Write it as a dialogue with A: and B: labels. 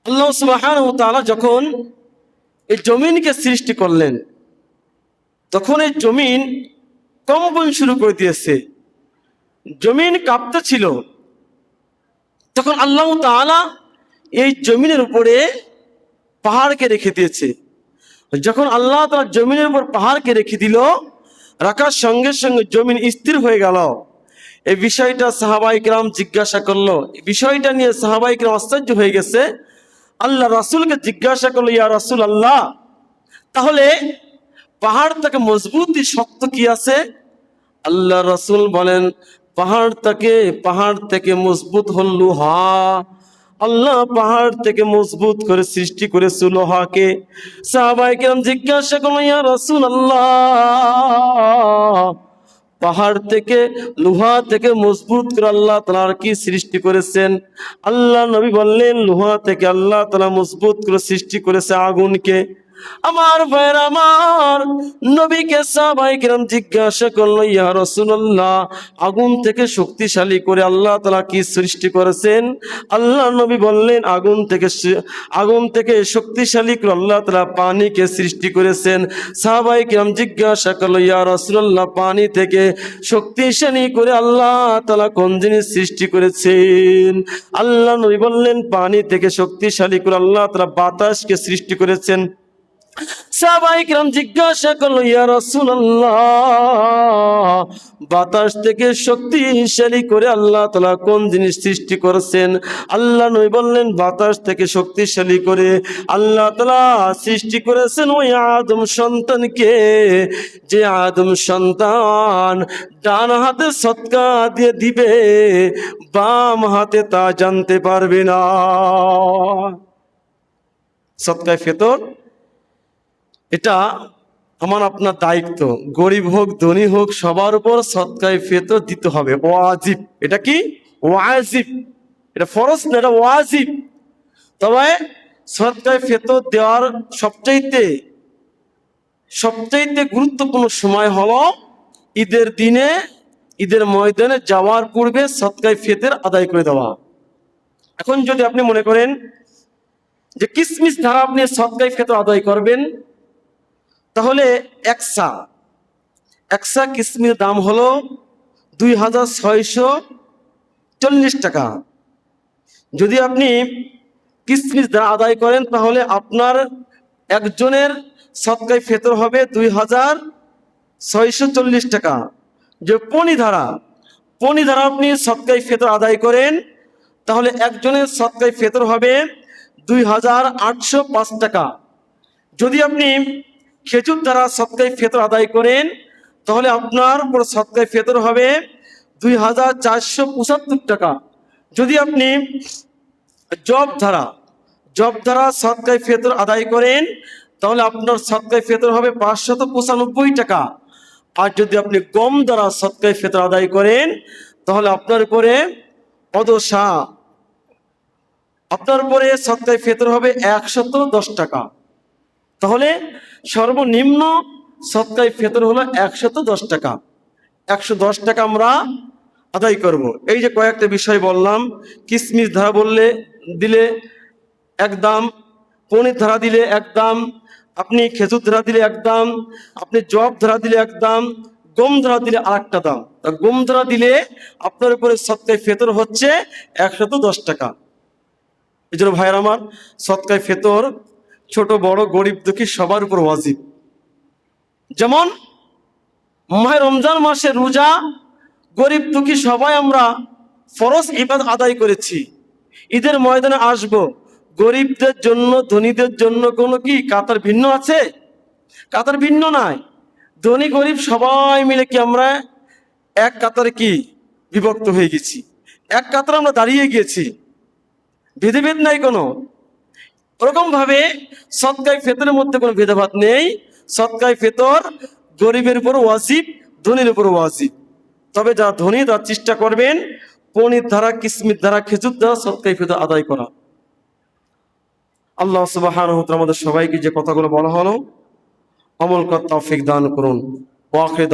A: আল্লাহ সুবহানাহু ওয়া তাআলা যখন এই জমিনকে সৃষ্টি করলেন, তখন এই জমিন কম্পন শুরু করে দিয়েছে, জমিন কাঁপতেছিল। তখন আল্লাহ তাআলা এই জমিনের উপরে পাহাড়কে রেখে দিয়েছে। যখন আল্লাহ তাআলা জমিনের উপর পাহাড়কে রেখে দিল, রাখার সঙ্গে সঙ্গে জমিন স্থির হয়ে গেল। এই বিষয়টা সাহাবায়ে কেরাম জিজ্ঞাসা করলো, এই বিষয়টা নিয়ে সাহাবায়ে কেরাম আশ্চর্য হয়ে গেছে। আল্লাহ রাসূলকে জিজ্ঞাসা করলো, ইয়া রাসূলুল্লাহ, তাহলে পাহাড় থেকে মজবুতি শক্ত কি আছে? আল্লাহ রাসূল বলেন, পাহাড় থেকে মজবুত হল লোহা। আল্লাহ পাহাড় থেকে মজবুত করে সৃষ্টি করেছে লোহাকে। সাহাবায়ে কেরাম জিজ্ঞাসা করলেন, ইয়া রাসূলুল্লাহ, পাহাড় থেকে লোহা থেকে মজবুত করে আল্লাহ তাআলা কি সৃষ্টি করেছেন? আল্লাহ নবী বললেন, লোহা থেকে আল্লাহ তাআলা মজবুত করে সৃষ্টি করেছে আগুনকে। আমার ভাইয়ের, আমার নবীকে সাহাবায়ে কেরাম জিজ্ঞাসা করলো, ইয়া রাসূলুল্লাহ, আগুন থেকে শক্তিশালী করে আল্লাহ তাআলা কি সৃষ্টি করেছেন? আল্লাহ নবী বললেন, আগুন থেকে শক্তিশালী করে আল্লাহ তাআলা পানিকে সৃষ্টি করেছেন। সাহাবায়ে কেরাম জিজ্ঞাসা করলো, ইয়া রাসূলুল্লাহ, পানি থেকে শক্তিশালী করে আল্লাহ তাআলা কোন জিনিস সৃষ্টি করেছেন? আল্লাহ নবী বললেন, পানি থেকে শক্তিশালী করে আল্লাহ তাআলা বাতাসকে সৃষ্টি করেছেন। সাহাবায়ে কেরাম জিজ্ঞাসা করলো, ইয়া রাসূলুল্লাহ, বাতাস থেকে শক্তিশালী করে আল্লাহ তাআলা কোন জিনিস সৃষ্টি করেছেন? আল্লাহ নবী বললেন, বাতাস থেকে শক্তিশালী করে আল্লাহ তাআলা সৃষ্টি করেছেন ওই আদম সন্তানকে, যে আদম সন্তান ডান হাতে সদকা দিয়ে দিবে, বাম হাতে তা জানতে পারবে না। সদকায়ে ফিতর এটা আমার আপনার দায়িত্ব। গরিব হোক ধনী হোক সবার উপর সদকায়ে ফিতর দিতে হবে, ওয়াজিব। এটা কি? ওয়াজিব। এটা ফরজ না, এটা ওয়াজিব। তবে সদকায়ে ফিতর দেওয়ার সবচাইতে গুরুত্বপূর্ণ সময় হলো ঈদের দিনে, ঈদের ময়দানে যাওয়ার পূর্বে সদকায়ে ফিতর আদায় করে দেওয়া। এখন যদি আপনি মনে করেন যে কিসমিস দ্বারা আপনি সদকায়ে ফিতর আদায় করবেন, তাহলে একসা কিসমির দাম হলো 2640 টাকা। যদি আপনি কিসমিস দ্বারা আদায় করেন, তাহলে আপনার একজনের সদকায়ে ফিতর হবে 2640 টাকা। যে পনি ধারা আপনি সদকায়ে ফিতর আদায় করেন, তাহলে একজনের সদকায়ে ফিতর হবে 2805 টাকা। যদি আপনি খেজুর দ্বারা সদকায়ে ফিতর আদায় করেন, তাহলে আপনার উপর সদকায়ে ফিতর হবে 2475 টাকা। যদি আপনি জব দ্বারা সদকায়ে ফিতর আদায় করেন, তাহলে আপনার সদকায়ে ফিতর হবে 595 টাকা। আর যদি আপনি গম দ্বারা সদকায়ে ফিতর আদায় করেন, তাহলে আপনার উপরে সদকায়ে ফিতর হবে 110 টাকা। তাহলে সর্বনিম্ন সদকায়ে ফিতর হলো 110 টাকা। 110 টাকা আমরা আদায় করব। এই যে কয়েকটা বিষয় বললাম, কিসমিস ধারা দিলে এক দাম, পনির ধারা দিলে এক দাম, আপনি খেজুর ধারা দিলে এক দাম, আপনি জব ধারা দিলে এক দাম, গম ধারা দিলে আরেকটা দাম। গম ধারা দিলে আপনার উপরে সদকায়ে ফিতর হচ্ছে 110 টাকা। এই জন্য ভাইয়ের আমার, সদকায়ে ফিতর ছোট বড় গরিব দুঃখী সবার উপর ওয়াজিব। যেমন মাহে রমজান মাসে রোজা, গরিব দুঃখী সবাই আমরা ফরজ ইবাদত আদায় করেছি। ঈদের ময়দানে আসব, গরিবদের জন্য ধনীদের জন্য কোনো কি কাতার ভিন্ন আছে? কাতার ভিন্ন নাই। ধনী গরিব সবাই মিলে কি আমরা এক কাতারে কি বিভক্ত হয়ে গেছি, এক কাতারে আমরা দাঁড়িয়ে গিয়েছি, ভেদাভেদ নাই কোনো। ওরকম ভাবে সদকায়ে ফিতরের মধ্যে কোনো ভেদাভেদ নেই। সদকায়ে ফিতর গরিবের উপর ওয়াজিব, ধনীর উপর ওয়াজিব। তবে যারা ধনী তারা চেষ্টা করবেন পনির ধারা, কিসমিস ধারা, খেজুর দ্বারা সদকায়ে ফিতর আদায় করা। আল্লাহ সুবহানাহু ওয়া তাআলা আমাদের সবাইকে যে কথাগুলো বলা হলো আমল করার তৌফিক দান করুন। ওয়া আখিরু